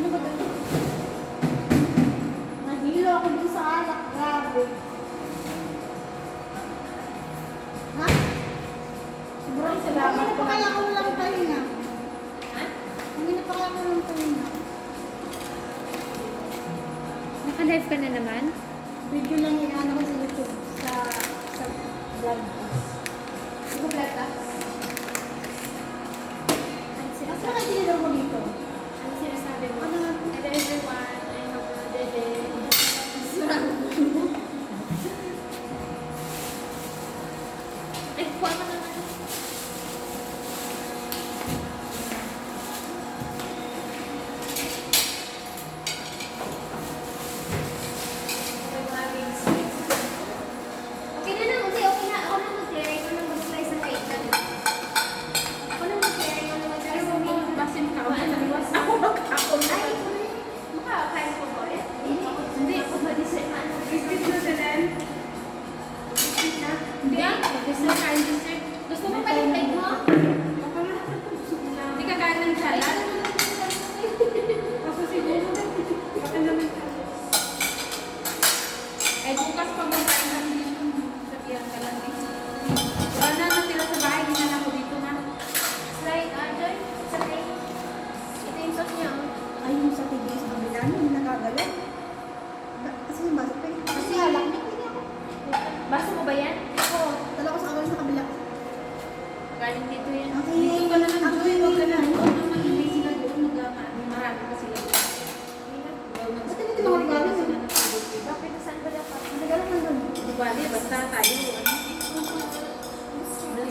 Ano ba ito? Nahilo ako dun sa alak. Grabe. Ha? Sobrang salamat. Hindi na pa kaya ako lang pahinga. Ha? Hindi na pa kaya ako lang pahinga. Naka-live ka na naman? Video lang yung ano ko sa YouTube. Sa vlog ko. Nag-vlog ka? Mas nakikililaw mo dito. Ano sinasabi mo? Ano nga? Hello everyone, I hope you're dead. Ay, kuha ka naman. Okay na lang, okay na. Ako na mag-clear, ikaw na mag-slice ng kaitan. Ako na mag-clear, ikaw na mag-slice ng kaitan. Basin ka. Ako mag-ako na. Ay, makakain ko ba ulit? Hindi, ako ma-dessert. Biscuit na sila. Biscuit na. Hindi ah. Dessert, kain dessert. Gusto mo palit mo? Hindi ka kain ng salad. Kaso siguro. Baka naman ka. Eh, bukas pa mo kain ng dito. Sabihan ka lang eh. Wala na natira sa bahay. Hindi na ako dito na. Slide, Joy. Sa plate. Ito yung sauce niya. Ay, yung sa TV sa kabila, hindi nakagalaw. Kasi yung basa pa yun. Kasi alak niya, hindi ako. Baso mo ba yan? Oo, dala ko sa kabila sa kabila. Galing dito yan. Okay. Dito ka naman, Ako Joy. Huwag ka na. yun. Huwag naman hindi sila doon. Marami pa sila. Ba't hindi mga regalo yun? Bakit saan ba dapat? Regalo na doon. Di ba, basta tayo.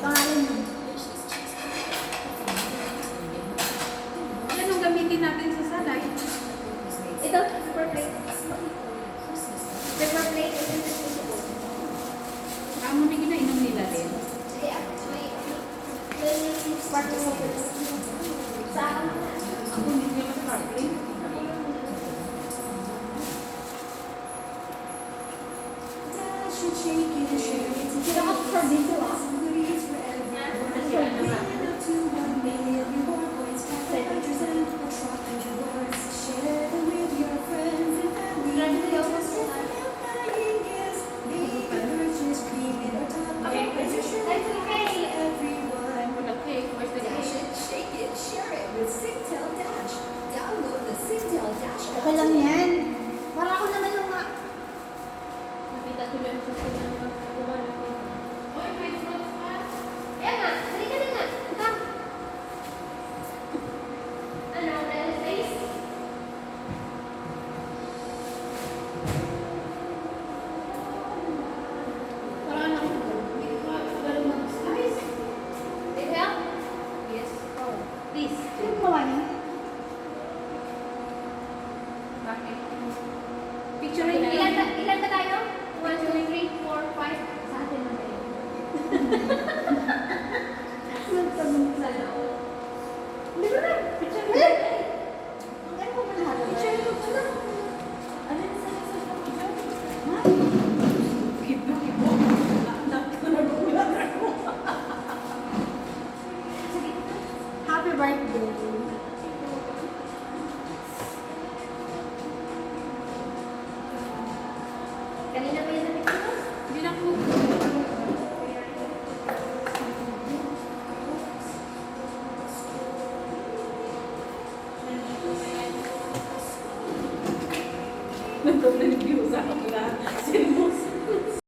Pangalan yun. Anong gamitin natin sa salad? Ito, paper plate. Paper plate. Ito yung suso ko. Amo na ginainom nila din. Sige, may sparkling water. Sa akin na. Ako hindi naman sparkling. Sila ka for dito ah. Nasira na ba? Okay, that's okay. Okay, where's the Dash it, shake it, share it with Singtel Dash. Download the Singtel Dash app. Okay lang yan. Para ako naman yung nga. Nakita ko lang sa sila ng magawa ng pwede. Oy, may fruits pa. Kaya nga, halika na nga. Come. Ano, dahil face? Para na ako. Guys, need help? Yes. Oh, please. Sino gumawa niya? Bakit? Picture Ilan ba tayo? 1, 2, 3, 4, 5. Sa atin na ba yun? Nagtanong Sa loob. Hindi ko na. Picture mo Eh! na. Ang ano ko manahal? Picture mo pala. Ano yung sa picture? Ha? Kibo. Sige. Happy birthday.